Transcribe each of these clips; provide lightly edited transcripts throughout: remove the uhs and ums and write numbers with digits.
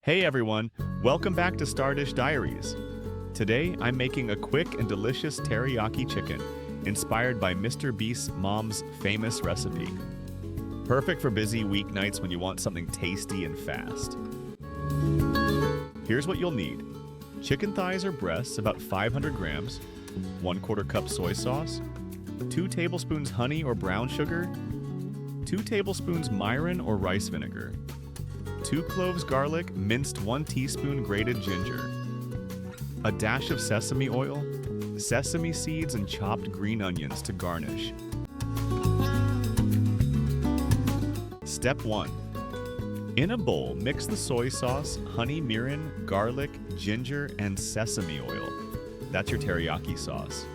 Hey everyone, welcome back to Diaries. Today I'm making a quick and delicious teriyaki chicken, inspired by MrBeast's mom's famous recipe. Perfect for busy weeknights when you want something tasty and fast. Here's what you'll need. Chicken thighs or breasts about 500 grams, 1/4 cup soy sauce, 2 tablespoons honey or brown sugar, 2 tablespoons mirin or rice vinegar, 2 cloves garlic, minced 1 teaspoon grated ginger, a dash of sesame oil, sesame seeds, and chopped green onions to garnish. Step 1. In a bowl, mix the soy sauce, honey, mirin, garlic, ginger, and sesame oil. That's your teriyaki sauce.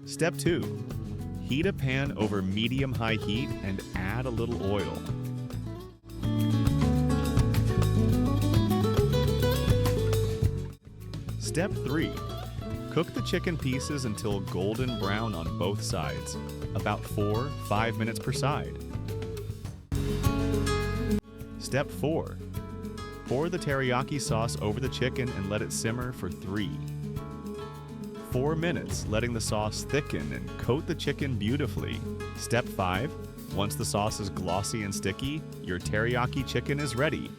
Step 2. Heat a pan over medium-high heat and add a little oil. Step 3. Cook the chicken pieces until golden brown on both sides, about 4-5 minutes per side. Step 4. Pour the teriyaki sauce over the chicken and let it simmer for 4 minutes, letting the sauce thicken and coat the chicken beautifully. Step 5. Once the sauce is glossy and sticky, your teriyaki chicken is ready.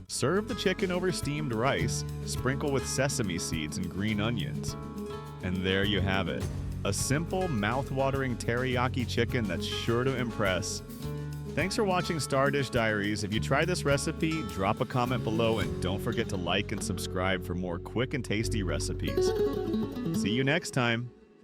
Serve the chicken over steamed rice, sprinkle with sesame seeds and green onions. And there you have it. A simple, mouth-watering teriyaki chicken that's sure to impress. Thanks for watching Diaries. If you try this recipe, drop a comment below and don't forget to like and subscribe for more quick and tasty recipes. See you next time.